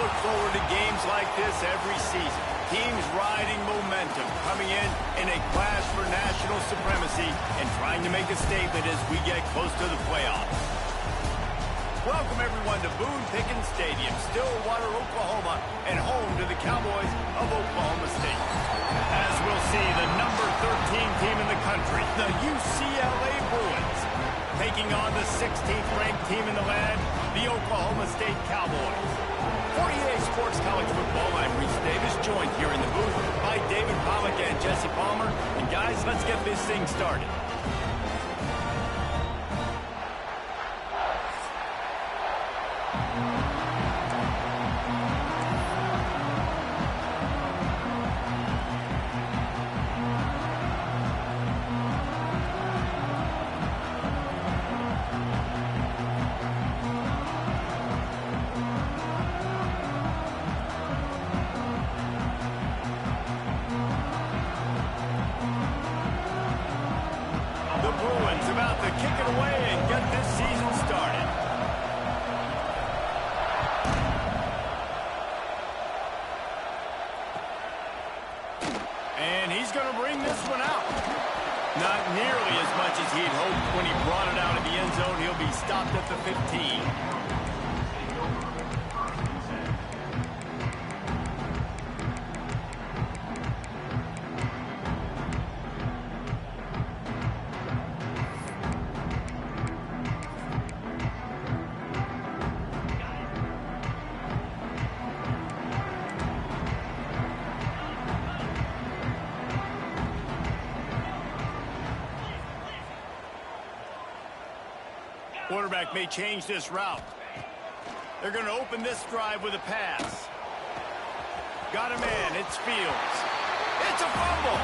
look forward to games like this every season. Teams riding momentum, coming in a clash for national supremacy and trying to make a statement as we get close to the playoffs. Welcome, everyone, to Boone Pickens Stadium, Stillwater, Oklahoma, and home to the Cowboys of Oklahoma State. As we'll see, the number 13 team in the country, the UCLA Bruins, taking on the 16th-ranked team in the land, the Oklahoma State Cowboys. For EA Sports College Football, I'm Reese Davis, joined here in the booth by David Pollack and Jesse Palmer. And guys, let's get this thing started. About to kick it away and get this season started. And he's going to bring this one out. Not nearly as much as he'd hoped when he brought it out of the end zone. He'll be stopped at the 15. Quarterback may change this route. They're going to open this drive with a pass. Got a man. It's Fields. It's a fumble.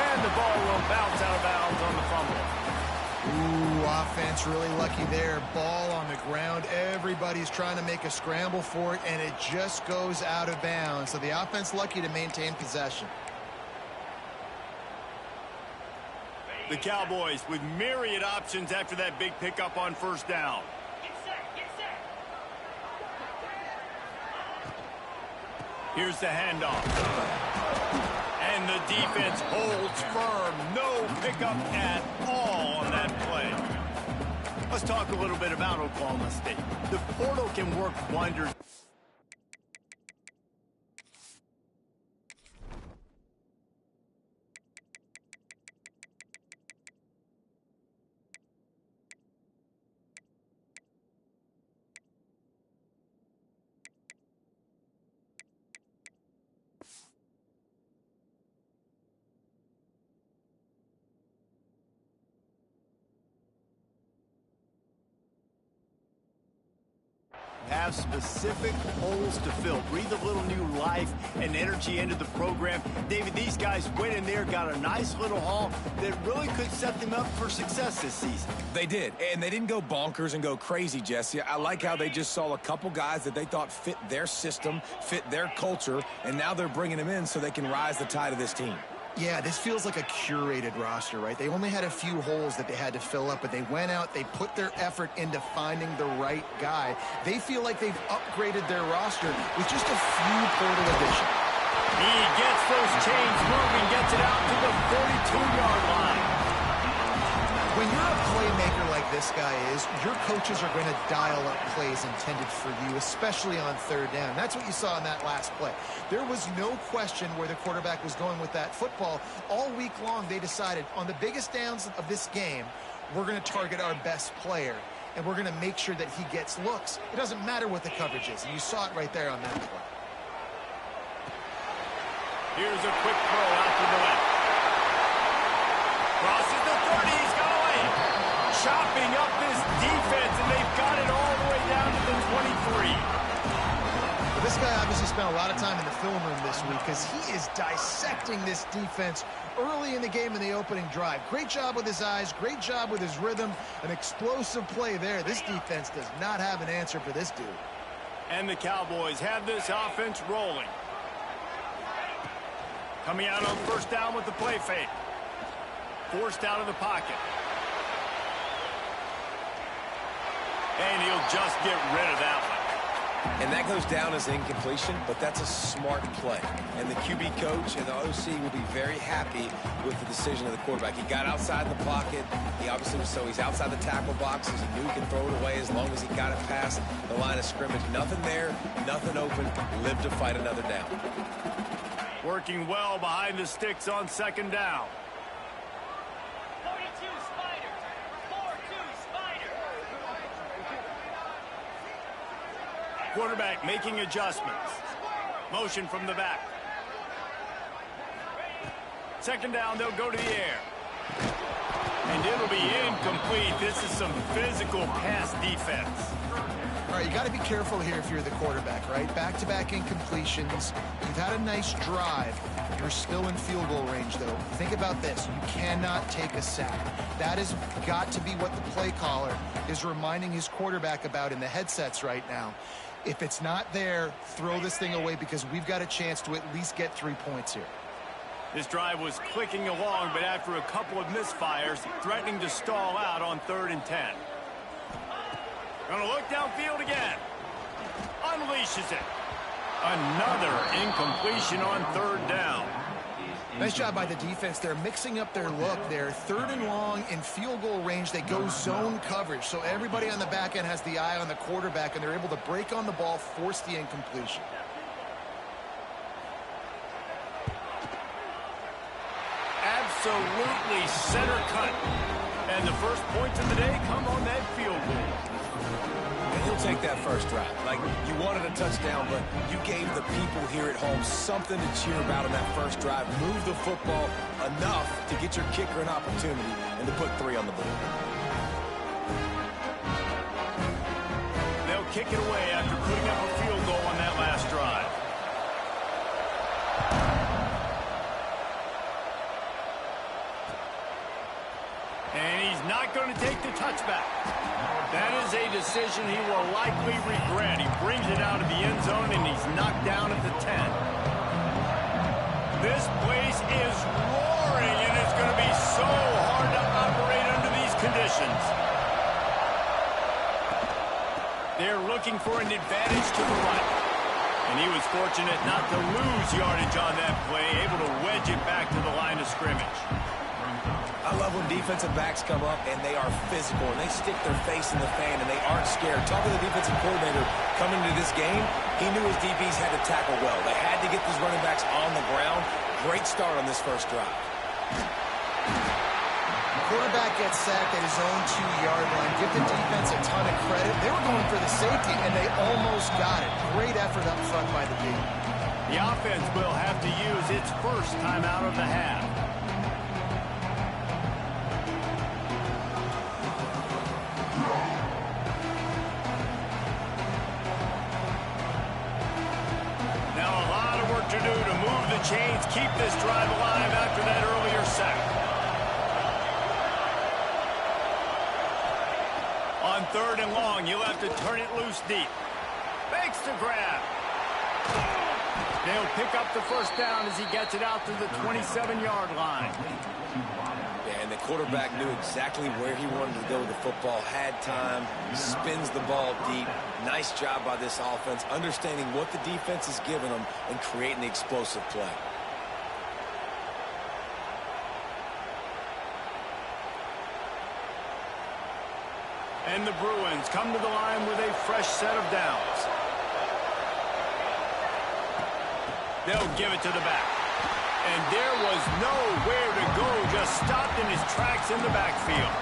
And the ball will bounce out of bounds on the fumble. Ooh, offense really lucky there. Ball on the ground. Everybody's trying to make a scramble for it, and it just goes out of bounds. So the offense lucky to maintain possession. The Cowboys with myriad options after that big pickup on first down. Here's the handoff. And the defense holds firm. No pickup at all on that play. Let's talk a little bit about Oklahoma State. The portal can work wonders. Have specific holes to fill. Breathe a little new life and energy into the program. David, these guys went in there, got a nice little haul that really could set them up for success this season. They did, and they didn't go bonkers and go crazy, Jesse. I like how they just saw a couple guys that they thought fit their system, fit their culture, and now they're bringing them in so they can rise the tide of this team. Yeah, this feels like a curated roster, right? They only had a few holes that they had to fill up, but they went out, they put their effort into finding the right guy. They feel like they've upgraded their roster with just a few portal additions. He gets those chains moving, gets it out to the 42-yard line. When you're a playmaker like this guy is, your coaches are going to dial up plays intended for you, especially on third down. That's what you saw in that last play. There was no question where the quarterback was going with that football. All week long, they decided on the biggest downs of this game, we're going to target our best player, and we're going to make sure that he gets looks. It doesn't matter what the coverage is, and you saw it right there on that play. Here's a quick throw out to the left. Crosses the 30, he's got away. Chopping up this defense, and they've got it all the way down to the 23. Well, this guy obviously spent a lot of time in the film room this week because he is dissecting this defense early in the game in the opening drive. Great job with his eyes, great job with his rhythm, an explosive play there. This defense does not have an answer for this dude. And the Cowboys have this offense rolling. Coming out on first down with the play fake. Forced out of the pocket. And he'll just get rid of that one. And that goes down as incompletion, but that's a smart play. And the QB coach and the OC will be very happy with the decision of the quarterback. He got outside the pocket. He obviously was, so he's outside the tackle boxes. He knew he could throw it away as long as he got it past the line of scrimmage. Nothing there, nothing open. Live to fight another down. Working well behind the sticks on second down. 42 Spiders. 4-2 Spiders. Quarterback making adjustments. Motion from the back. Second down, they'll go to the air. And it'll be incomplete. This is some physical pass defense. All right, you got to be careful here if you're the quarterback, right? Back-to-back incompletions. You've had a nice drive. You're still in field goal range, though. Think about this. You cannot take a sack. That has got to be what the play caller is reminding his quarterback about in the headsets right now. If it's not there, throw this thing away because we've got a chance to at least get 3 points here. This drive was clicking along, but after a couple of misfires, threatening to stall out on 3rd and 10. Gonna look downfield again. Unleashes it. Another incompletion on 3rd down. Nice job by the defense. They're mixing up their look. They're 3rd and long in field goal range. They go zone coverage. So everybody on the back end has the eye on the quarterback, and they're able to break on the ball, force the incompletion. Absolutely center cut. And the first points of the day come on that field goal. And he'll take that first drive. Like, you wanted a touchdown, but you gave the people here at home something to cheer about in that first drive. Move the football enough to get your kicker an opportunity and to put 3 on the board. They'll kick it away after putting up a field goal on that last drive. And he's not going to take the touchback. That is a decision he will likely regret. He brings it out of the end zone, and he's knocked down at the 10. This place is roaring, and it's going to be so hard to operate under these conditions. They're looking for an advantage to the right. And he was fortunate not to lose yardage on that play, able to wedge it back to the line of scrimmage. I love when defensive backs come up and they are physical and they stick their face in the fan and they aren't scared. Talking to the defensive coordinator coming into this game, he knew his DBs had to tackle well. They had to get these running backs on the ground. Great start on this first drive. The quarterback gets sacked at his own 2-yard line. Give the defense a ton of credit. They were going for the safety, and they almost got it. Great effort up front by the D. The offense will have to use its first time out of the half. To do to move the chains, keep this drive alive after that earlier sack. On 3rd and long, you'll have to turn it loose deep. Makes the grab. They'll pick up the first down as he gets it out to the 27-yard line. And the quarterback knew exactly where he wanted to go with the football, had time, spins the ball deep. Nice job by this offense, understanding what the defense is giving them and creating the explosive play. And the Bruins come to the line with a fresh set of downs. They'll give it to the back. And there was nowhere to go, just stopped in his tracks in the backfield.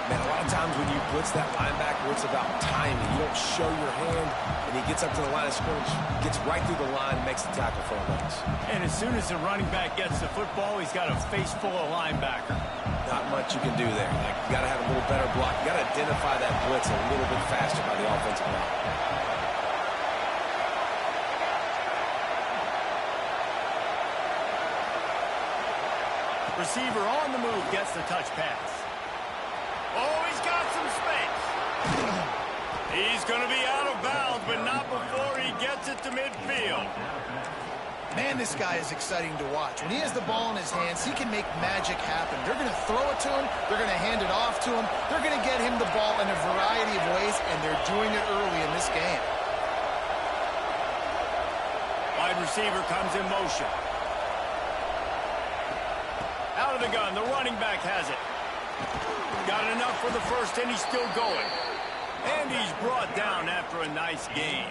Man, a lot of times when you blitz that linebacker, it's about timing. You don't show your hand, and he gets up to the line of scrimmage, gets right through the line, makes the tackle for a loss. And as soon as the running back gets the football, he's got a face full of linebacker. Not much you can do there. Like, you got to have a little better block. You got to identify that blitz a little bit faster by the offensive line. Receiver on the move gets the touch pass. Oh, he's got some space. He's going to be out of bounds, but not before he gets it to midfield. Man, this guy is exciting to watch. When he has the ball in his hands, he can make magic happen. They're going to throw it to him. They're going to hand it off to him. They're going to get him the ball in a variety of ways, and they're doing it early in this game. wide receiver comes in motion. Out of the gun, the running back has it. Got enough for the first, and he's still going. And he's brought down after a nice gain.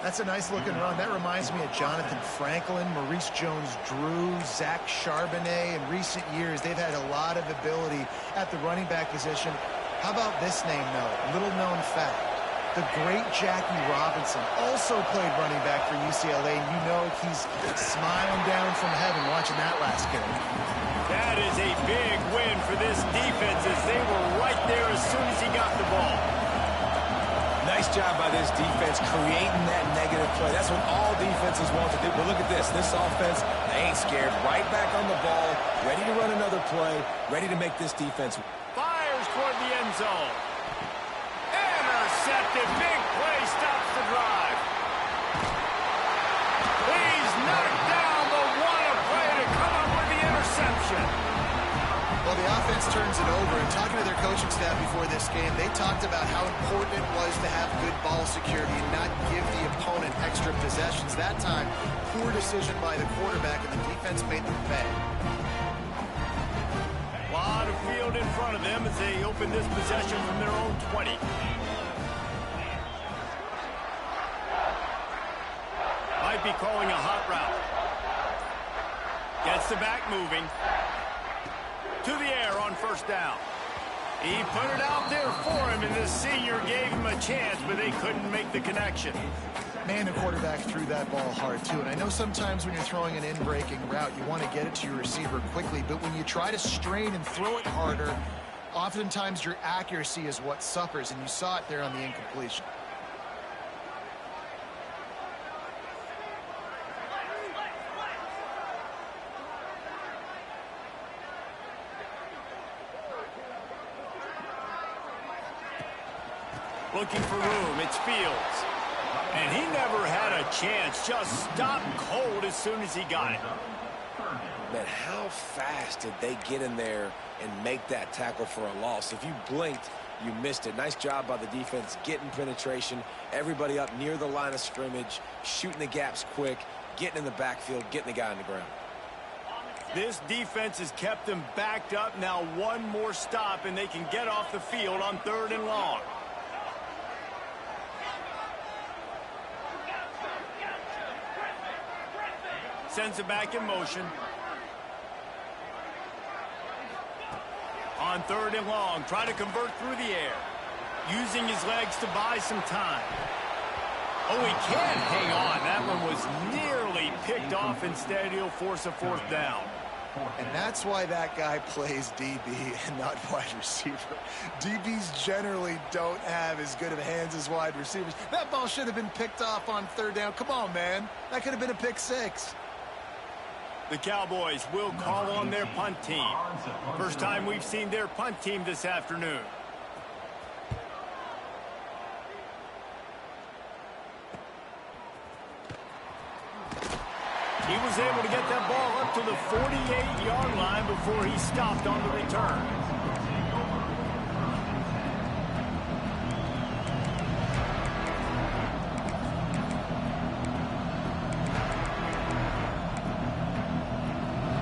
That's a nice-looking run. That reminds me of Jonathan Franklin, Maurice Jones-Drew, Zach Charbonnet. In recent years, they've had a lot of ability at the running back position. How about this name, though? Little-known fact. The great Jackie Robinson also played running back for UCLA, and you know he's smiling down from heaven watching that last game. That is a big win for this defense as they were right there as soon as he got the ball. Nice job by this defense creating that negative play. That's what all defenses want to do. But look at this. This offense, they ain't scared. Right back on the ball, ready to run another play, ready to make this defense. Fires toward the end zone. Intercepted. Big play stops the drive. He's knocked down, but what a play to come up with the interception. Well, the offense turns it over, and talking to their coaching staff before this game, they talked about how important it was to have good ball security and not give the opponent extra possessions. That time, poor decision by the quarterback, and the defense made them pay. A lot of field in front of them as they open this possession from their own 20. Might be calling a hot route. Gets the back moving. To the air on first down. He put it out there for him, and the senior gave him a chance, but they couldn't make the connection. Man, the quarterback threw that ball hard, too. And I know sometimes when you're throwing an in-breaking route, you want to get it to your receiver quickly. But when you try to strain and throw it harder, oftentimes your accuracy is what suffers, and you saw it there on the incompletion. Looking for room, it's Fields. And he never had a chance, just stopped cold as soon as he got it. Man, how fast did they get in there and make that tackle for a loss? If you blinked, you missed it. Nice job by the defense, getting penetration, everybody up near the line of scrimmage, shooting the gaps quick, getting in the backfield, getting the guy on the ground. This defense has kept them backed up. Now one more stop, and they can get off the field on 3rd and long. Sends it back in motion. On 3rd and long, try to convert through the air. Using his legs to buy some time. Oh, he can't hang on. That one was nearly picked off. Instead, he'll force a 4th down. And that's why that guy plays DB and not wide receiver. DBs generally don't have as good of hands as wide receivers. That ball should have been picked off on 3rd down. Come on, man. That could have been a pick 6. The Cowboys will call on their punt team. First time we've seen their punt team this afternoon. He was able to get that ball up to the 48-yard line before he stopped on the return.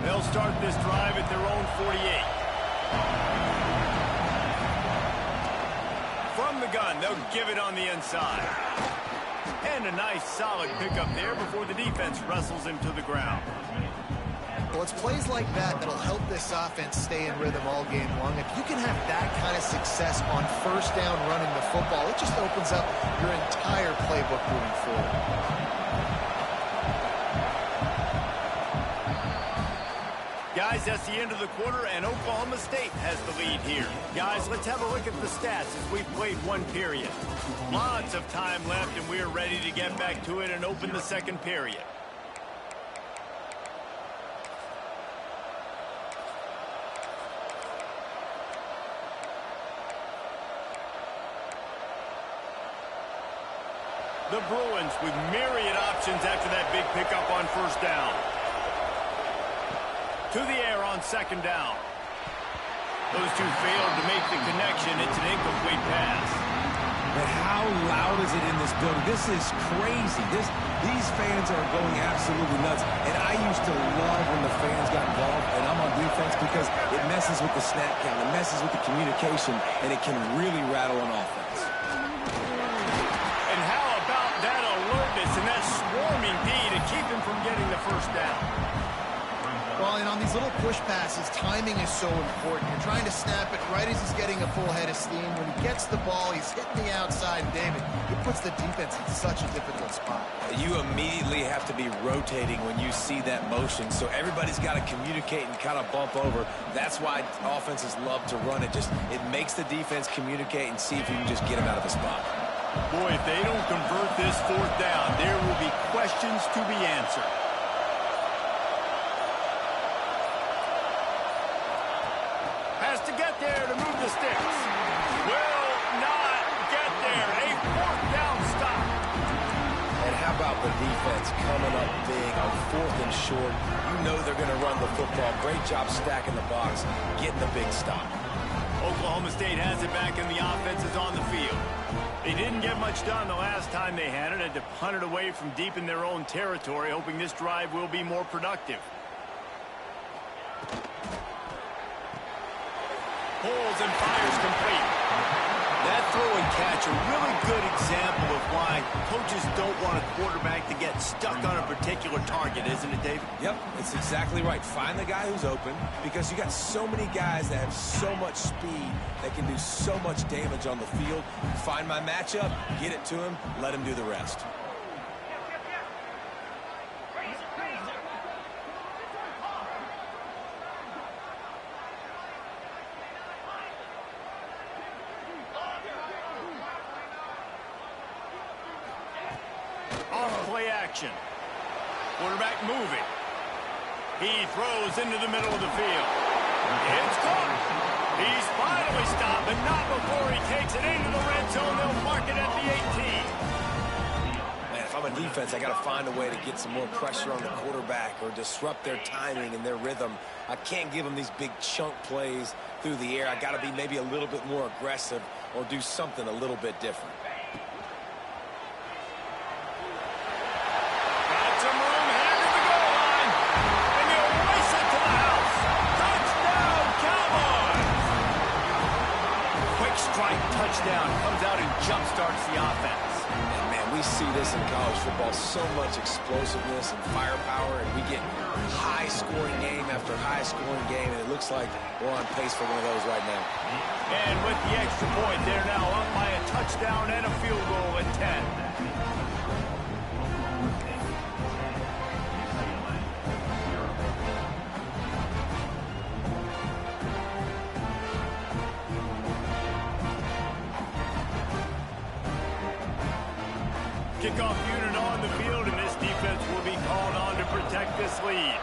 They'll start this drive at their own 48. From the gun, they'll give it on the inside. And a nice solid pickup there before the defense wrestles him to the ground. Well, it's plays like that that'll help this offense stay in rhythm all game long. If you can have that kind of success on 1st down running the football, it just opens up your entire playbook moving forward. Guys, that's the end of the quarter, and Oklahoma State has the lead here. Guys, let's have a look at the stats as we've played one period. Lots of time left, and we're ready to get back to it and open the 2nd period. The Bruins with myriad options after that big pickup on 1st down. To the air on 2nd down. Those two failed to make the connection. It's an incomplete pass. But how loud is it in this building. This is crazy. These fans are going absolutely nuts. And I used to love when the fans got involved, and I'm on defense because it messes with the snap count, it messes with the communication, and it can really rattle an offense. And how about that alertness and that swarming D to keep him from getting the first down? Well, and on these little push passes, timing is so important. You're trying to snap it right as he's getting a full head of steam. When he gets the ball, he's hitting the outside, David. It puts the defense in such a difficult spot. You immediately have to be rotating when you see that motion, so everybody's got to communicate and kind of bump over. That's why offenses love to run it. It makes the defense communicate and see if you can just get him out of the spot. Boy, if they don't convert this fourth down, there will be questions to be answered. Has to get there to move the sticks. Will not get there. A fourth down stop. And how about the defense coming up big on 4th and short? You know they're going to run the football. Great job stacking the box, getting the big stop. Oklahoma State has it back and the offense is on the field. They didn't get much done the last time they had it. Had to punt it away from deep in their own territory, hoping this drive will be more productive. Pulls and fires complete. That throw and catch, a really good example of why coaches don't want a quarterback to get stuck on a particular target, isn't it, Dave? Yep, it's exactly right. Find the guy who's open, because you got so many guys that have so much speed that can do so much damage on the field. Find my matchup, get it to him, let him do the rest. Play action. Quarterback moving. He throws into the middle of the field. It's caught. He's finally stopped, but not before he takes it into the red zone. They'll mark it at the 18. Man, if I'm a defense, I got to find a way to get some more pressure on the quarterback or disrupt their timing and their rhythm. I can't give them these big chunk plays through the air. I got to be maybe a little bit more aggressive or do something a little bit different. Touchdown, comes out and jump-starts the offense. And man, we see this in college football, so much explosiveness and firepower, and we get high-scoring game after high-scoring game, and it looks like we're on pace for one of those right now. And with the extra point, they're now up by a touchdown and a field goal at 10. Kickoff unit on the field, and this defense will be called on to protect this lead.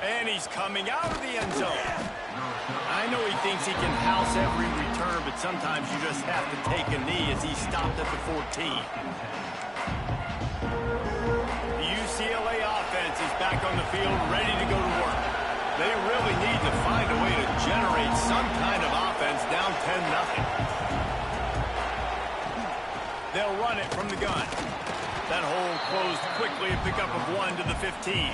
And he's coming out of the end zone. I know he thinks he can house every return, but sometimes you just have to take a knee as he stopped at the 14. The UCLA offense is back on the field, ready to go to work. They really need to find a way to generate some kind of offense down 10-0. They'll run it from the gun. That hole closed quickly, a pickup of 1 to the 15.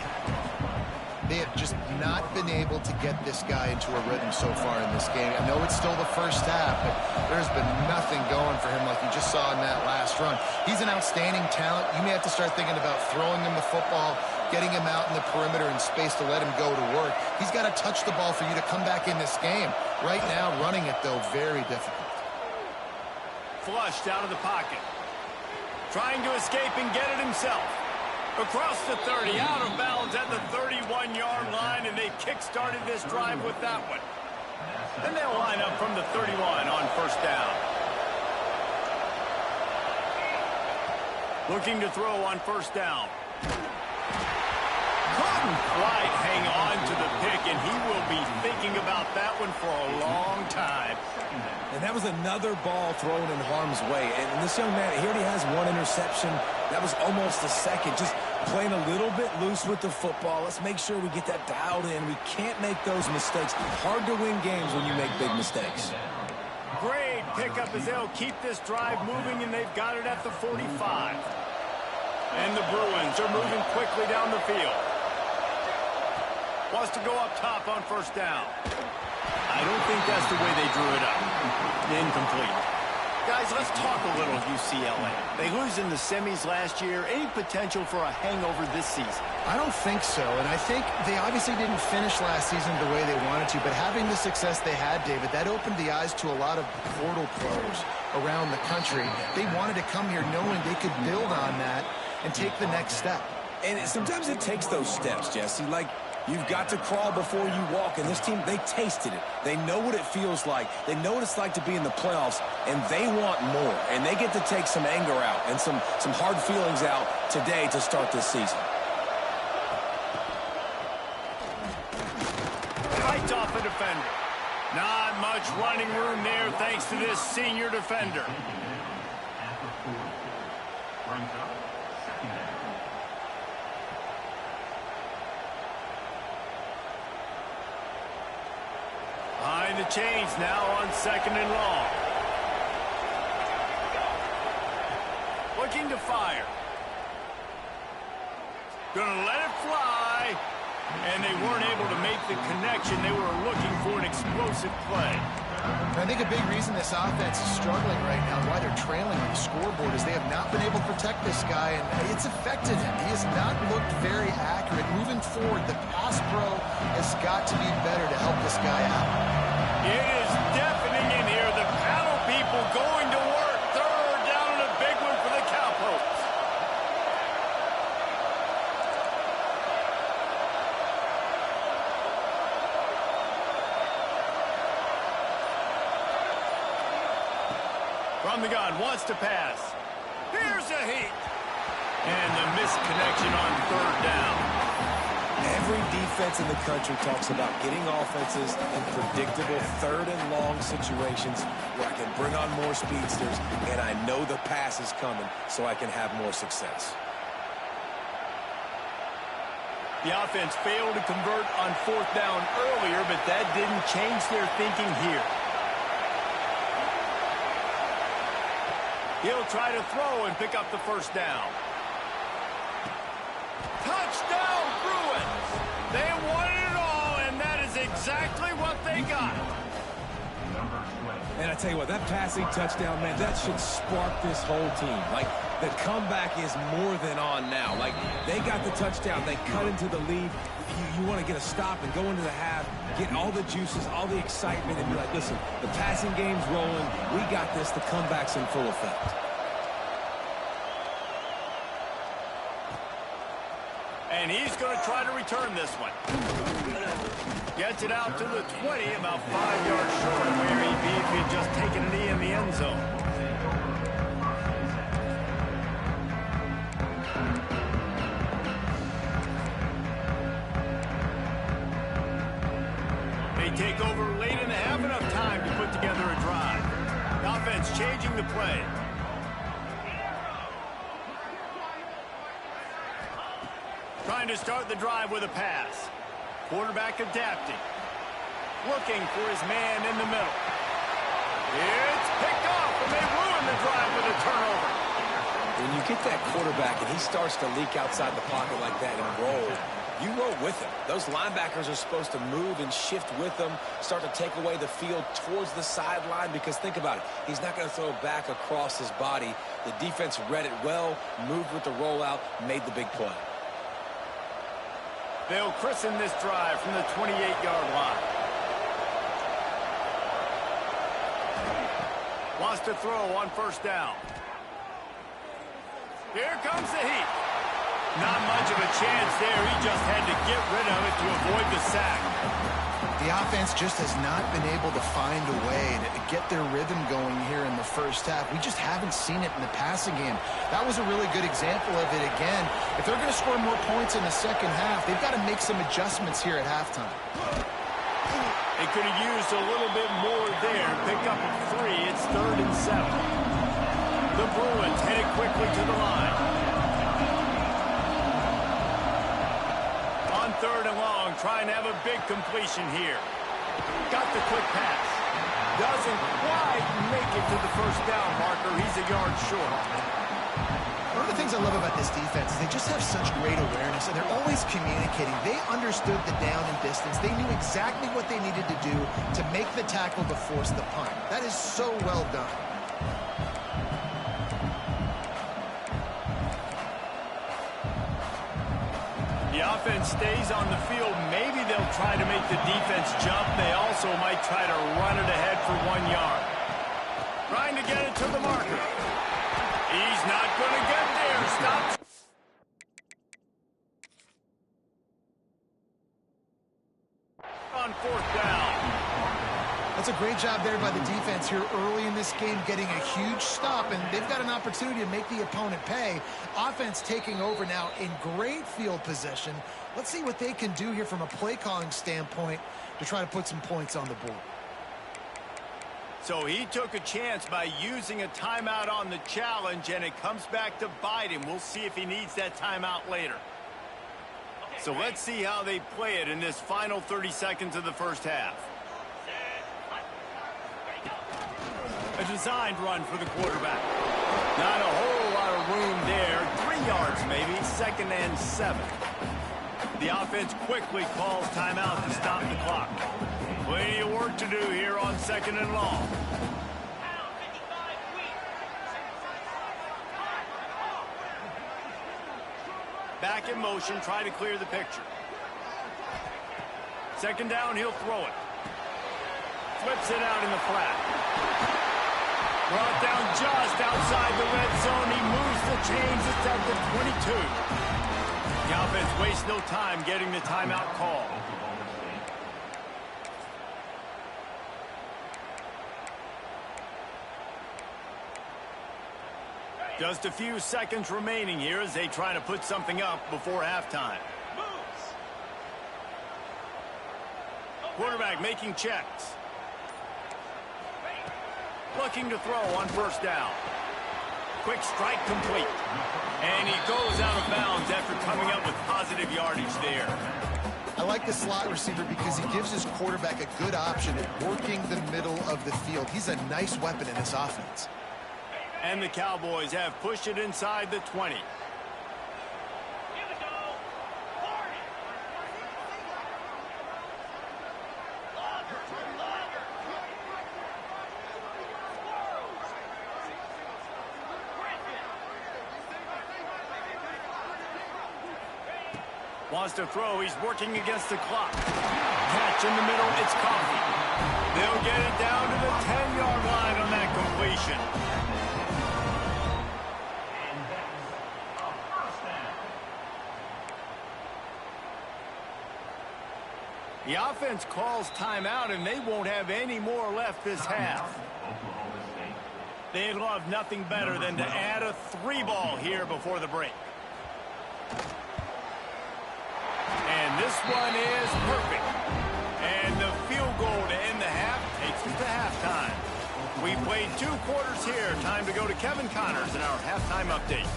They have just not been able to get this guy into a rhythm so far in this game. I know it's still the first half, but there's been nothing going for him like you just saw in that last run. He's an outstanding talent. You may have to start thinking about throwing him the football, getting him out in the perimeter in space to let him go to work. He's got to touch the ball for you to come back in this game. Right now, running it, though, very difficult. Flushed out of the pocket. Trying to escape and get it himself. Across the 30, out of bounds at the 31-yard line, and they kick-started this drive with that one. And they'll line up from the 31 on first down. Looking to throw on first down. Couldn't quite hang on to the pick, and he will be thinking about that one for a long time. And that was another ball thrown in harm's way. And this young man, he already has one interception. That was almost a second. Just Playing a little bit loose with the football. Let's make sure we get that dialed in. We can't make those mistakes. Hard to win games when you make big mistakes. Great pickup as they'll keep this drive moving, and they've got it at the 45. And the Bruins are moving quickly down the field. Wants to go up top on first down. I don't think that's the way they drew it up. Incomplete. Guys, let's talk a little UCLA. They lose in the semis last year. Any potential for a hangover this season? I don't think so, and I think they obviously didn't finish last season the way they wanted to, but having the success they had, David, that opened the eyes to a lot of portal players around the country. They wanted to come here knowing they could build on that and take the next step. And sometimes it takes those steps, Jesse. Like, you've got to crawl before you walk, and this team, they tasted it. They know what it feels like. They know what it's like to be in the playoffs, and they want more. And they get to take some anger out and some hard feelings out today to start this season. Fights off a defender. Not much running room there thanks to this senior defender. Behind the chains now on second and long. Looking to fire. Gonna let it fly. And they weren't able to make the connection. They were looking for an explosive play. I think a big reason this offense is struggling right now, why they're trailing on the scoreboard, is they have not been able to protect this guy, and it's affected him. He has not looked very accurate. Moving forward, the pass pro has got to be better to help this guy out. It is deafening in here. The panel people going to work. Third down and a big one for the Cowpokes. From the gun, wants to pass. Here's a heat. And the misconnection on third down. Every defense in the country talks about getting offenses in predictable third and long situations where I can bring on more speedsters, and I know the pass is coming so I can have more success. The offense failed to convert on fourth down earlier, but that didn't change their thinking here. He'll try to throw and pick up the first down. Touchdown, Bruins! They wanted it all, and that is exactly what they got. And I tell you what, that passing touchdown, man, that should spark this whole team. Like, the comeback is more than on now. Like, they got the touchdown. They cut into the lead. You want to get a stop and go into the half, get all the juices, all the excitement, and be like, listen, the passing game's rolling. We got this. The comeback's in full effect. And he's going to try to return this one. Gets it out to the 20, about 5 yards short of where he'd be if he'd just taken a knee in the end zone. They take over late in the half, enough time to put together a drive. The offense changing the play. Trying to start the drive with a pass. Quarterback adapting. Looking for his man in the middle. It's picked off, and they ruin the drive with a turnover. When you get that quarterback and he starts to leak outside the pocket like that and roll, you roll with him. Those linebackers are supposed to move and shift with them, start to take away the field towards the sideline, because think about it. He's not going to throw back across his body. The defense read it well, moved with the rollout, made the big play. They'll christen this drive from the 28-yard line. Wants to throw on first down. Here comes the heat. Not much of a chance there. He just had to get rid of it to avoid the sack. The offense just has not been able to find a way to get their rhythm going here in the first half. We just haven't seen it in the passing game. That was a really good example of it again. If they're going to score more points in the second half, they've got to make some adjustments here at halftime. They could have used a little bit more there. Pick up a 3. It's 3rd and 7. The Bruins headed quickly to the line. 3rd and long, trying to have a big completion here. Got the quick pass. Doesn't quite make it to the first down marker. He's a yard short. One of the things I love about this defense is they just have such great awareness, and they're always communicating. They understood the down and distance. They knew exactly what they needed to do to make the tackle to force the punt. That is so well done. The offense stays on the field. Maybe they'll try to make the defense jump. They also might try to run it ahead for 1 yard. Trying to get it to the marker. He's not going to get there. Stop. On 4th down. That's a great job there by the defense here early in this game, getting a huge stop, and they've got an opportunity to make the opponent pay. Offense taking over now in great field position. Let's see what they can do here from a play calling standpoint to try to put some points on the board. So he took a chance by using a timeout on the challenge, and it comes back to bite him. We'll see if he needs that timeout later. So let's see how they play it in this final 30 seconds of the first half. A designed run for the quarterback. Not a whole lot of room there. 3 yards maybe, 2nd and 7. The offense quickly calls timeout to stop the clock. Plenty of work to do here on 2nd and long. Back in motion, try to clear the picture. 2nd down, he'll throw it. Flips it out in the flat. Brought down just outside the red zone. He moves the chains. It's at the 22. The offense wastes no time getting the timeout call. Just a few seconds remaining here as they try to put something up before halftime. Quarterback making checks. Looking to throw on 1st down. Quick strike complete. And he goes out of bounds after coming up with positive yardage there. I like the slot receiver because he gives his quarterback a good option at working the middle of the field. He's a nice weapon in this offense. And the Cowboys have pushed it inside the 20. Wants to throw. He's working against the clock. Catch in the middle. It's Coffee. They'll get it down to the 10-yard line on that completion. The offense calls timeout, and they won't have any more left this half. They'd love nothing better than to add a 3-ball here before the break. And this one is perfect. And the field goal to end the half takes us to halftime. We played 2 quarters here. Time to go to Kevin Connors in our halftime update.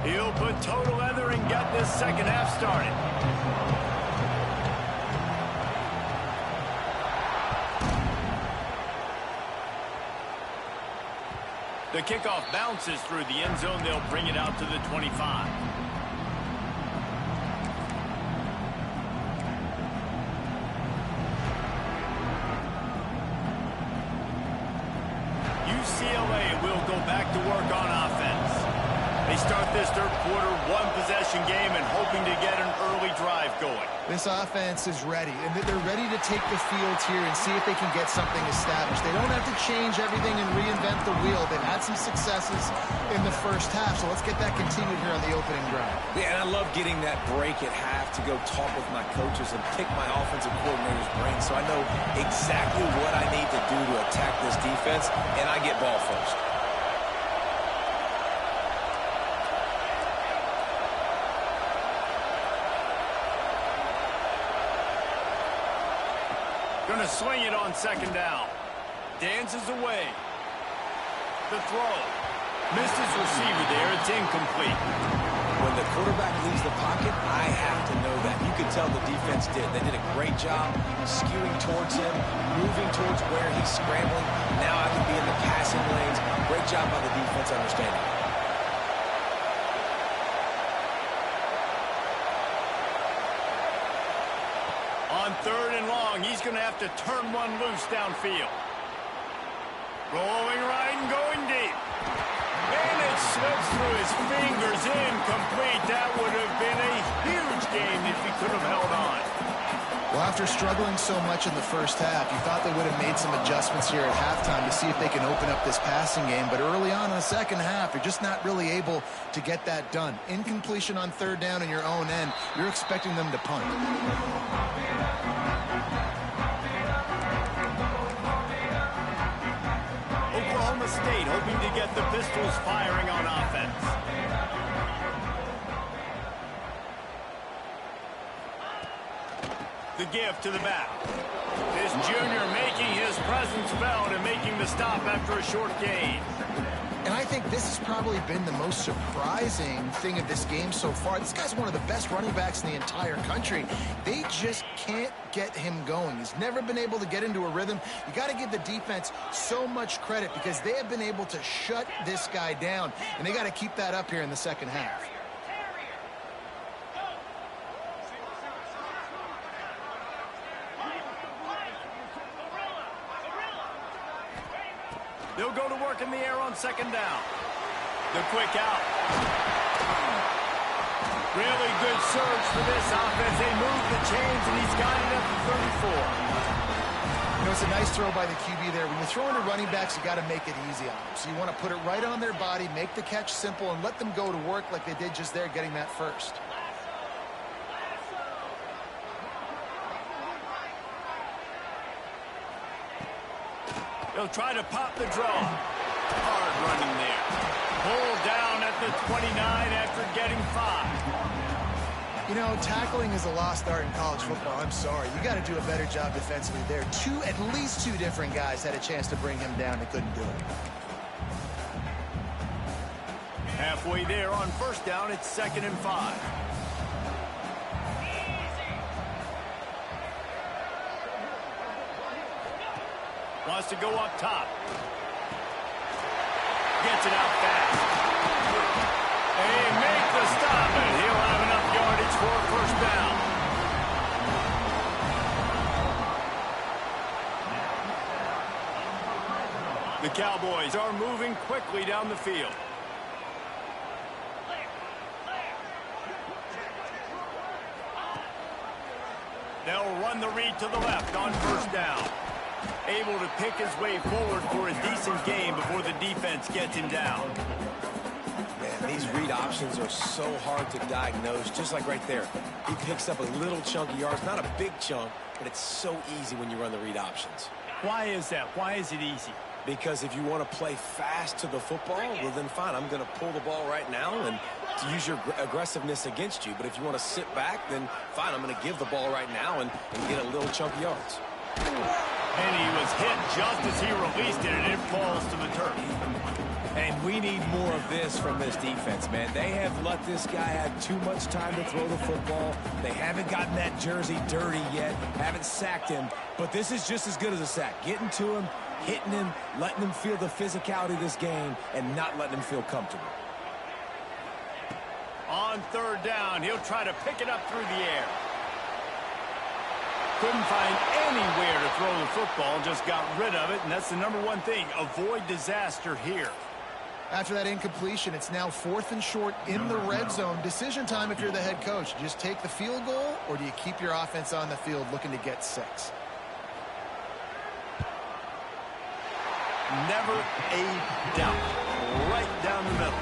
He'll put total leather and get this second half started. The kickoff bounces through the end zone. They'll bring it out to the 25. UCLA will go back to work on offense. They start this third quarter, 1-possession game, and hoping to get an early drive going. This offense is ready, and they're ready to take the field here and see if they can get something established. They don't have to change everything and reinvent the wheel. They've had some successes in the first half, so let's get that continued here on the opening drive. Yeah, and I love getting that break at half to go talk with my coaches and pick my offensive coordinator's brain so I know exactly what I need to do to attack this defense, and I get ball first. Gonna swing it on second down. Dances away. The throw. Missed his receiver there. It's incomplete. When the quarterback leaves the pocket, I have to know that. You can tell the defense did. They did a great job skewing towards him, moving towards where he's scrambling. Now I can be in the passing lanes. Great job by the defense understanding. On third and long, he's going to have to turn one loose downfield. Rolling right and going deep. And it slips through his fingers, incomplete. That would have been a huge game if he could have held on. Well, after struggling so much in the first half, you thought they would have made some adjustments here at halftime to see if they can open up this passing game. But early on in the second half, you're just not really able to get that done. Incompletion on third down in your own end, you're expecting them to punt. Oklahoma State hoping to get the Pistols firing on offense. The give to the back. This junior making his presence felt and making the stop after a short gain. And I think this has probably been the most surprising thing of this game so far. This guy's one of the best running backs in the entire country. They just can't get him going. He's never been able to get into a rhythm. You got to give the defense so much credit because they have been able to shut this guy down, and they got to keep that up here in the second half. They'll go to work in the air on second down. The quick out. Really good surge for this offense. They move the chains, and he's got it up to 34. You know, it's a nice throw by the QB there. When you're throwing to running backs, you got to make it easy on them. So you want to put it right on their body, make the catch simple, and let them go to work like they did just there, getting that first. They'll try to pop the draw. Hard running there. Pulled down at the 29 after getting 5. You know, tackling is a lost art in college football. I'm sorry. You got to do a better job defensively there. At least two different guys had a chance to bring him down. They couldn't do it. Halfway there on first down, it's 2nd and 5. Wants to go up top. Gets it out fast. They make the stop, and he'll have enough yardage for a first down. The Cowboys are moving quickly down the field. They'll run the read to the left on first down. Able to pick his way forward for a decent game before the defense gets him down. Man, these read options are so hard to diagnose, just like right there. He picks up a little chunk of yards, not a big chunk, but it's so easy when you run the read options. Why is that? Why is it easy? Because if you want to play fast to the football, well then fine, I'm going to pull the ball right now and to use your aggressiveness against you. But if you want to sit back, then fine, I'm going to give the ball right now and get a little chunk of yards. And he was hit just as he released it, and it falls to the turf. And we need more of this from this defense, man. They have let this guy have too much time to throw the football. They haven't gotten that jersey dirty yet, haven't sacked him. But this is just as good as a sack. Getting to him, hitting him, letting him feel the physicality of this game, and not letting him feel comfortable. On third down, he'll try to pick it up through the air. Couldn't find anywhere to throw the football, just got rid of it, and that's the number one thing. Avoid disaster here. After that incompletion, it's now 4th and short in the red zone. Decision time if you're the head coach. Do you just take the field goal, or do you keep your offense on the field looking to get 6? Never a doubt. Right down the middle.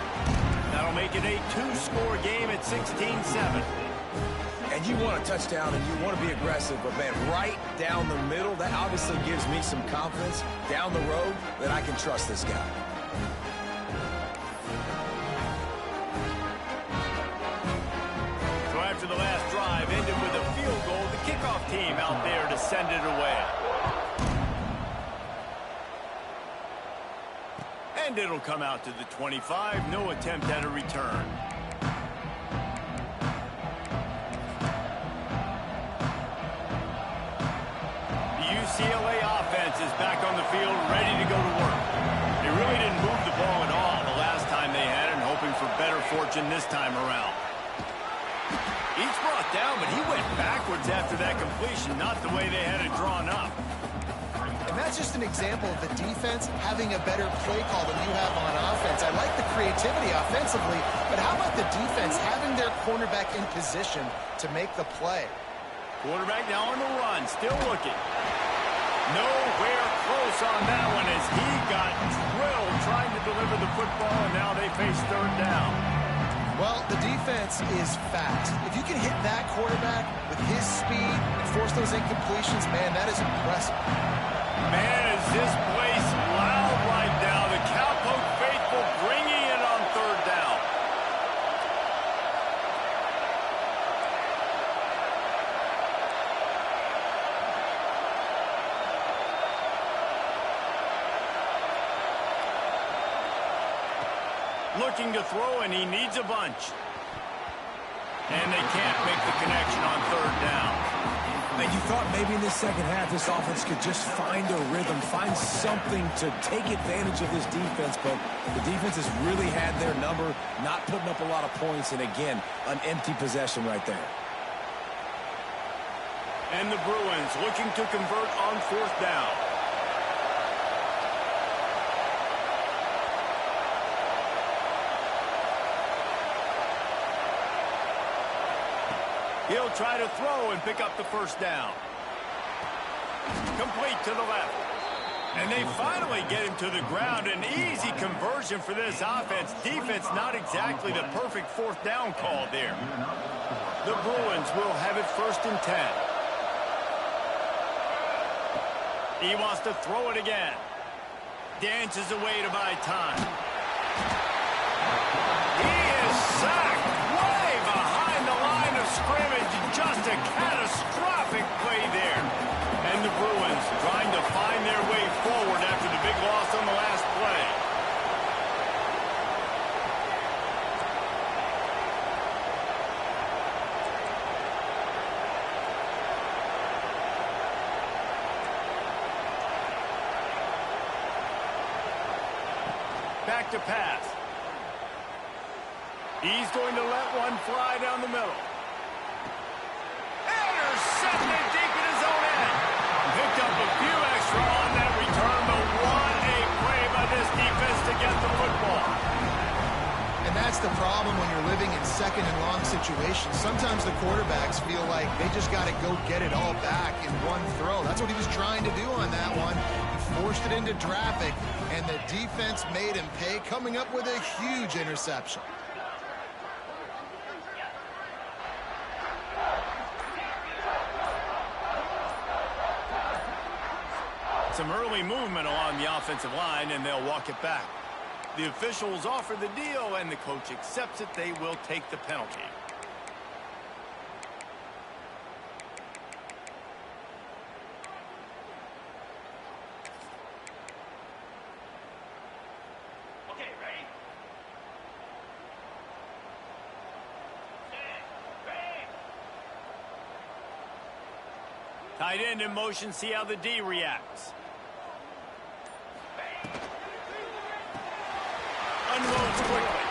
That'll make it a 2-score game at 16-7. And you want a touchdown and you want to be aggressive, but man, right down the middle, that obviously gives me some confidence down the road that I can trust this guy. So after the last drive ended with a field goal, the kickoff team out there to send it away. And it'll come out to the 25. No attempt at a return. The UCLA offense is back on the field, ready to go to work. They really didn't move the ball at all the last time they had it, hoping for better fortune this time around. He's brought down, but he went backwards after that completion, not the way they had it drawn up. And that's just an example of the defense having a better play call than you have on offense. I like the creativity offensively, but how about the defense having their cornerback in position to make the play? Quarterback now on the run, still looking. Nowhere close on that one as he got drilled trying to deliver the football, and now they face third down. Well, the defense is fast. If you can hit that quarterback with his speed and force those incompletions, man, that is impressive. Man, is this place loud right now. The Cowpoke faithful bringing it on third down. Looking to throw, and he needs a bunch. And they can't make the connection on third down. And you thought maybe in this second half this offense could just find a rhythm, find something to take advantage of this defense, but the defense has really had their number, not putting up a lot of points, and again, an empty possession right there. And the Bruins looking to convert on fourth down. He'll try to throw and pick up the first down. Complete to the left. And they finally get him to the ground. An easy conversion for this offense. Defense not exactly the perfect fourth down call there. The Bruins will have it 1st and 10. He wants to throw it again. Dances away to buy time. He is sacked way behind the line of scrimmage. Just a catastrophic play there. And the Bruins trying to find their way forward after the big loss on the last play. Back to pass. He's going to let one fly down the middle. Intercepted deep in his own end. Picked up a few extra on that return, but what a play by this defense to get the football. And that's the problem when you're living in second and long situations. Sometimes the quarterbacks feel like they just got to go get it all back in one throw. That's what he was trying to do on that one. He forced it into traffic, and the defense made him pay, coming up with a huge interception. Some early movement along the offensive line, and they'll walk it back. The officials offer the deal, and the coach accepts it. They will take the penalty. Okay, ready? Ready? Tight end in motion, see how the D reacts. Unloads quickly.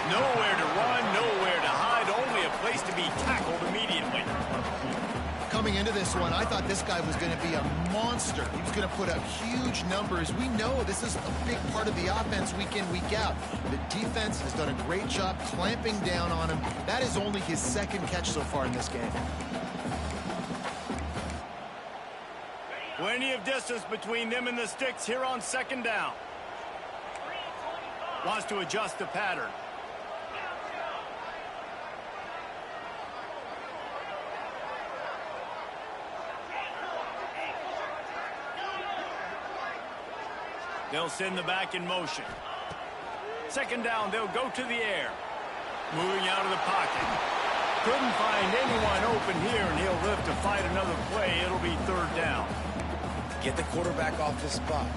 Nowhere to run, nowhere to hide, only a place to be tackled immediately. Coming into this one, I thought this guy was going to be a monster. He was going to put up huge numbers. We know this is a big part of the offense week in, week out. The defense has done a great job clamping down on him. That is only his second catch so far in this game. Plenty of distance between them and the sticks here on second down. Wants to adjust the pattern. They'll send the back in motion. Second down, they'll go to the air. Moving out of the pocket. Couldn't find anyone open here, and he'll live to fight another play. It'll be third down. Get the quarterback off his spot.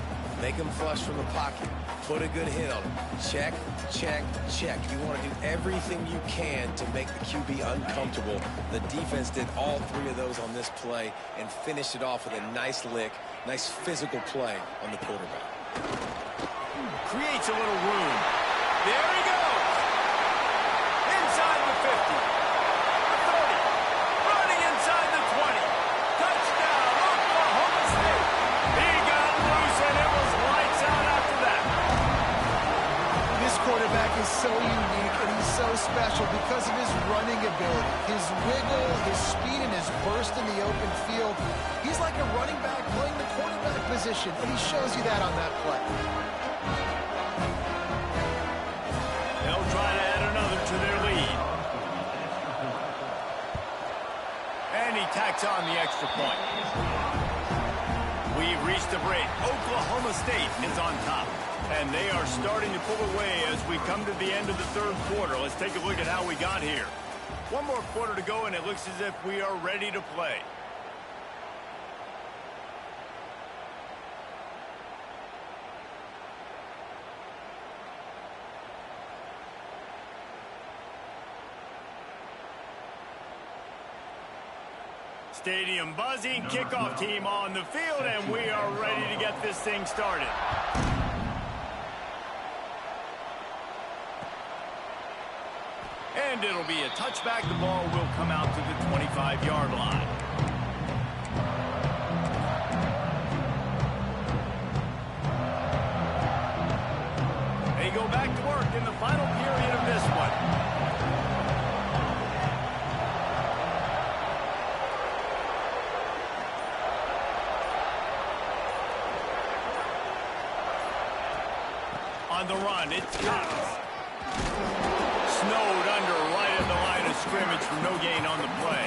Make him flush from the pocket. Put a good hit on him. Check, check, check. You want to do everything you can to make the QB uncomfortable. The defense did all three of those on this play and finished it off with a nice lick, nice physical play on the quarterback. Creates a little room. There he goes. Inside the 50. The 30. Running inside the 20. Touchdown, Oklahoma State. He got loose, and it was lights out after that. This quarterback is so unique, and he's so special because of his running ability, his wiggle, his speed, and his burst in the open field. He's like a running back playing the quarterback position, and he shows you that on that play. They'll try to add another to their lead. And he tacks on the extra point. We've reached the break. Oklahoma State is on top. And they are starting to pull away as we come to the end of the third quarter. Let's take a look at how we got here. One more quarter to go, and it looks as if we are ready to play. Stadium buzzing, kickoff team on the field, and we are ready to get this thing started. And it'll be a touchback. The ball will come out to the 25-yard line. They go back to work in the final period of this one. On the run, it's Cox. Snowed under right at the line of scrimmage for no gain on the play.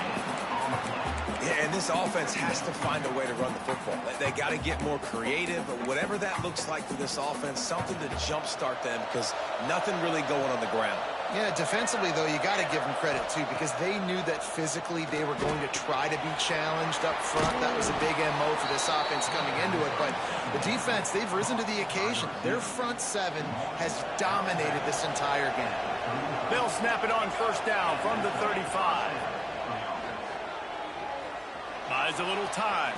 Yeah, and this offense has to find a way to run the football. They got to get more creative, but whatever that looks like for this offense, something to jumpstart them because nothing really going on the ground. Yeah, defensively, though, you got to give them credit, too, because they knew that physically they were going to try to be challenged up front. That was a big MO for this offense coming into it. But the defense, they've risen to the occasion. Their front seven has dominated this entire game. They'll snap it on first down from the 35. Buys a little time.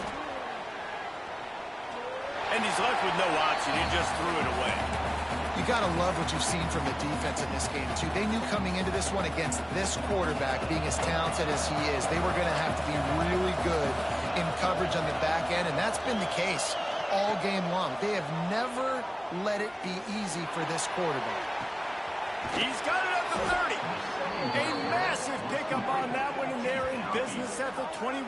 And he's left with no option. He just threw it away. You got to love what you've seen from the defense in this game, too. They knew coming into this one against this quarterback, being as talented as he is, they were going to have to be really good in coverage on the back end, and that's been the case all game long. They have never let it be easy for this quarterback. He's got it at the 30. A massive pickup on that one, and they're in business at the 21.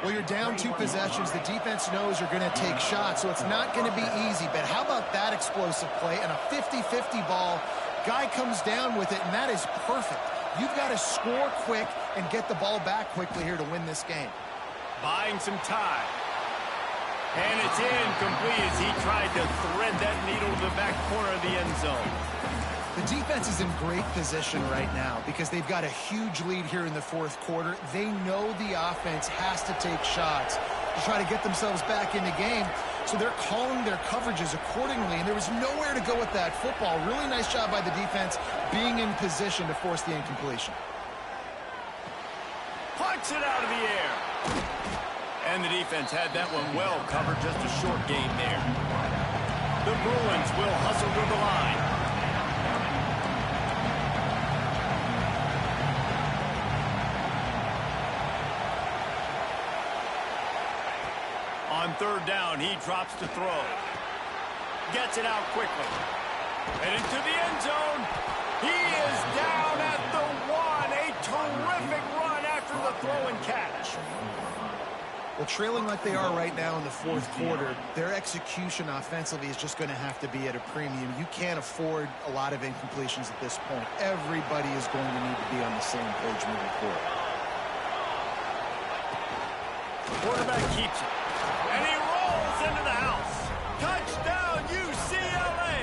Well, you're down 2 possessions. The defense knows you're going to take shots, so it's not going to be easy. But how about that explosive play and a 50-50 ball? Guy comes down with it, and that is perfect. You've got to score quick and get the ball back quickly here to win this game. Buying some time. And it's incomplete as he tried to thread that needle to the back corner of the end zone. The defense is in great position right now because they've got a huge lead here in the fourth quarter. They know the offense has to take shots to try to get themselves back in the game. So they're calling their coverages accordingly, and there was nowhere to go with that football. Really nice job by the defense being in position to force the incompletion. Punch it out of the air. And the defense had that one well covered, just a short gain there. The Bruins will hustle to the line. On third down, he drops to throw. Gets it out quickly. And into the end zone. He is down at the 1. A terrific run after the throw and catch. Well, trailing like they are right now in the fourth quarter, their execution offensively is just going to have to be at a premium. You can't afford a lot of incompletions at this point. Everybody is going to need to be on the same page moving forward. Quarterback keeps it. And he rolls into the house. Touchdown, UCLA.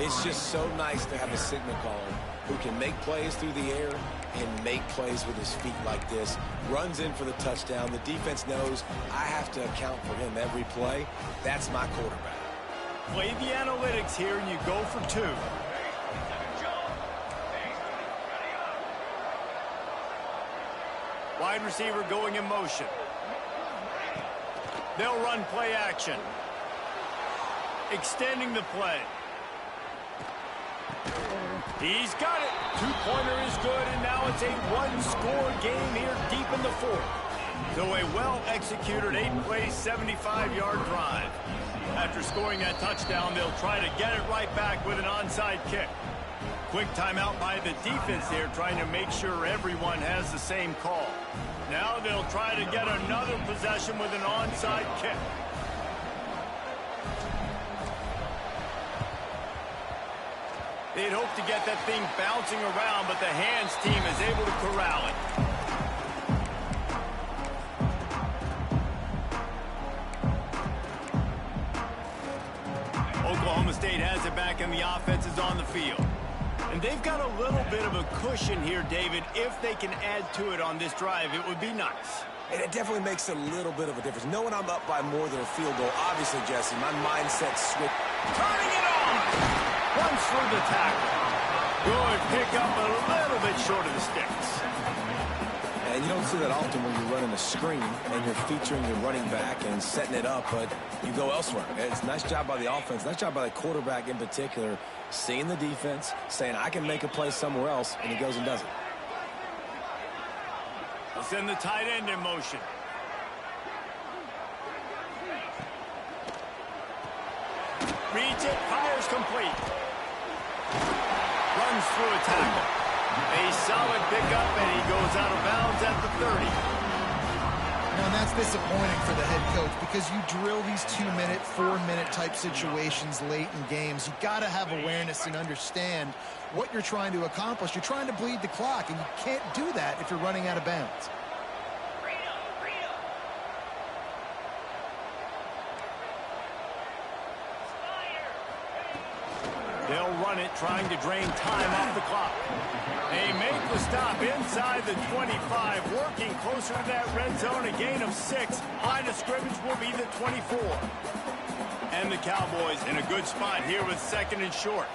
It's just so nice to have a signal caller who can make plays through the air and make plays with his feet like this. Runs in for the touchdown. The defense knows I have to account for him every play. That's my quarterback. Play the analytics here, and you go for 2. Wide receiver going in motion. They'll run play action. Extending the play. He's got it. 2-pointer is good, and now it's a 1-score game here deep in the 4th. So a well-executed 8-play, 75-yard drive. After scoring that touchdown, they'll try to get it right back with an onside kick. Quick timeout by the defense there, trying to make sure everyone has the same call. Now they'll try to get another possession with an onside kick. They'd hope to get that thing bouncing around, but the hands team is able to corral it. Oklahoma State has it back, and the offense is on the field. And they've got a little bit of a cushion here, David. If they can add to it on this drive, it would be nice. And it definitely makes a little bit of a difference. Knowing I'm up by more than a field goal, obviously, Jesse, my mindset's switched. Turning it on! Runs through the tackle. Good pick up a little bit short of the sticks. And you don't see that often when you're running a screen and you're featuring your running back and setting it up, but you go elsewhere. It's a nice job by the offense, nice job by the quarterback in particular, seeing the defense, saying, I can make a play somewhere else, and he goes and does it. They'll send the tight end in motion. Reads it, fires complete. Runs through a tackle. A solid pickup, and he goes out of bounds at the 30. Now, and that's disappointing for the head coach because you drill these 2-minute, 4-minute type situations late in games. You got to have awareness and understand what you're trying to accomplish. You're trying to bleed the clock, and you can't do that if you're running out of bounds. They'll run it, trying to drain time off the clock. They make the stop inside the 25, working closer to that red zone, a gain of 6. Line of scrimmage will be the 24. And the Cowboys in a good spot here with 2nd and short.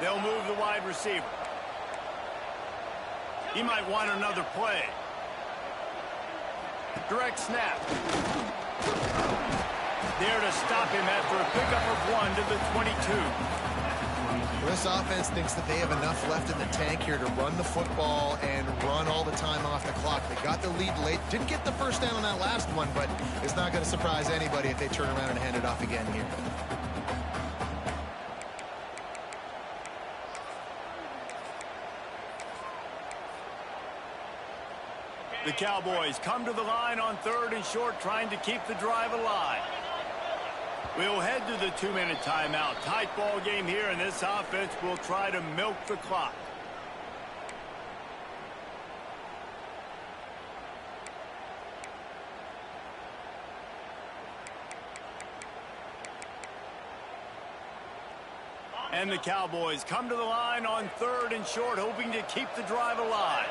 They'll move the wide receiver. He might want another play. Direct snap. There to stop him after a pickup of 1 to the 22. This offense thinks that they have enough left in the tank here to run the football and run all the time off the clock. They got the lead late. Didn't get the first down on that last one, but it's not going to surprise anybody if they turn around and hand it off again here. The Cowboys come to the line on 3rd and short, trying to keep the drive alive. We'll head to the 2-minute timeout. Tight ball game here, and this offense will try to milk the clock. And the Cowboys come to the line on 3rd and short, hoping to keep the drive alive.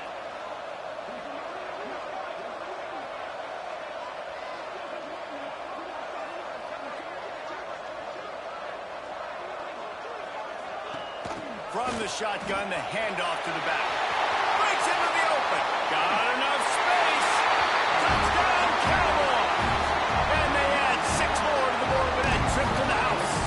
From the shotgun, the handoff to the back. Breaks into the open. Got enough space. Touchdown, Cowboys. And they add 6 more to the board with that trip to the house.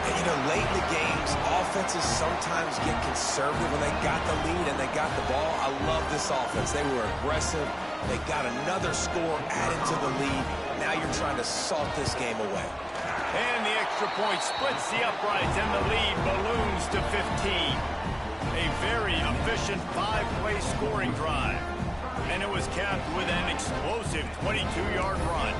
And, you know, late in the games, offenses sometimes get conservative when they got the lead and they got the ball. I love this offense. They were aggressive. They got another score added to the lead. Now you're trying to salt this game away. And the extra point splits the uprights, and the lead balloons to 15. A very efficient 5-play scoring drive. And it was capped with an explosive 22-yard run.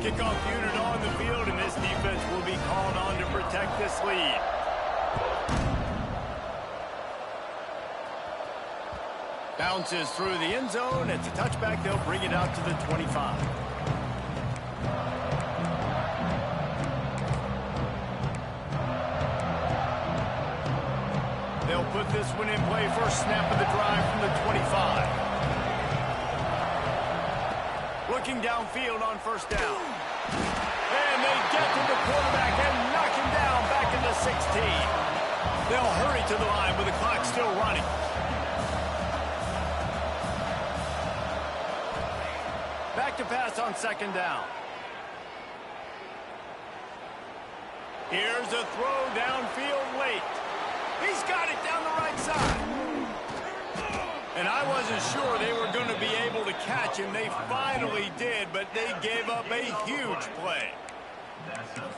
Kickoff unit on the field, and this defense will be called on to protect this lead. Bounces through the end zone. It's a touchback. They'll bring it out to the 25. They'll put this one in play. First snap of the drive from the 25. Looking downfield on first down. And they get to the quarterback and knock him down back into 16. They'll hurry to the line with the clock still running. Back to pass on second down. Here's a throw downfield late. He's got it down the right side. And I wasn't sure they were going to be able to catch him. They finally did, but they gave up a huge play.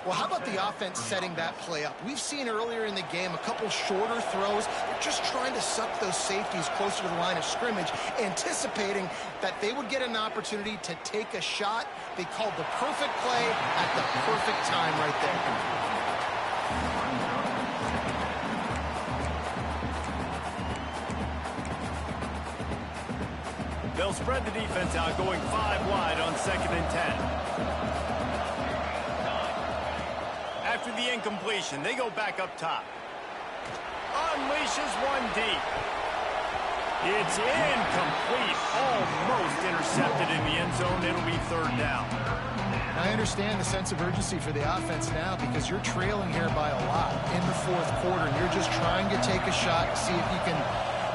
Well, how about the offense setting that play up? We've seen earlier in the game a couple shorter throws. They're just trying to suck those safeties closer to the line of scrimmage, anticipating that they would get an opportunity to take a shot. They called the perfect play at the perfect time right there. They'll spread the defense out, going 5 wide on 2nd and 10. After the incompletion, they go back up top. Unleashes one deep. It's incomplete. Almost intercepted in the end zone. It'll be 3rd down. I understand the sense of urgency for the offense now because you're trailing here by a lot in the 4th quarter, and you're just trying to take a shot to see if you can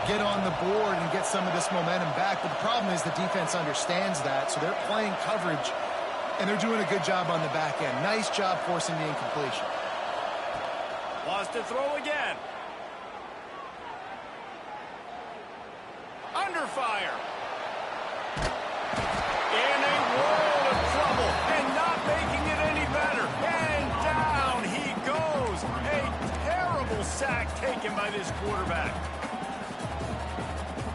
get on the board and get some of this momentum back. But the problem is the defense understands that, so they're playing coverage, and they're doing a good job on the back end. Nice job forcing the incompletion. Lost to throw again. Under fire. In a world of trouble and not making it any better. And down he goes. A terrible sack taken by this quarterback.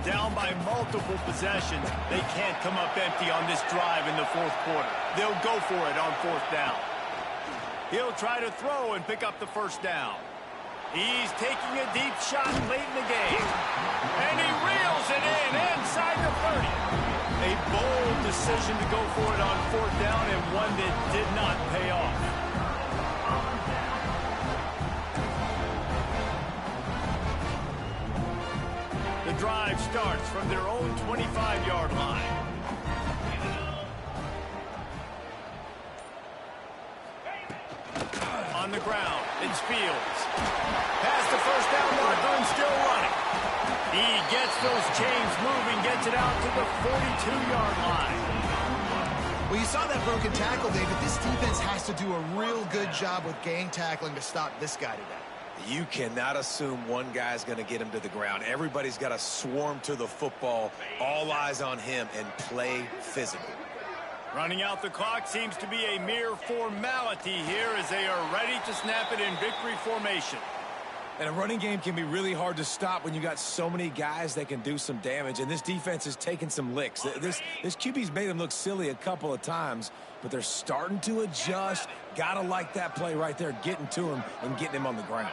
Down by multiple possessions. They can't come up empty on this drive in the 4th quarter. They'll go for it on 4th down. He'll try to throw and pick up the 1st down. He's taking a deep shot late in the game. And he reels it in inside the 30. A bold decision to go for it on 4th down, and one that did not pay off. The drive starts from their own 25-yard line. On the ground, it's Fields. Past the 1st down marker and still running. He gets those chains moving, gets it out to the 42-yard line. Well, you saw that broken tackle, David. This defense has to do a real good job with gang tackling to stop this guy today. You cannot assume one guy's going to get him to the ground. Everybody's got to swarm to the football, all eyes on him, and play physical. Running out the clock seems to be a mere formality here as they are ready to snap it in victory formation. And a running game can be really hard to stop when you got so many guys that can do some damage, and this defense is taking some licks. This QB's made them look silly a couple of times, but they're starting to adjust. Gotta like that play right there, getting to him and getting him on the ground.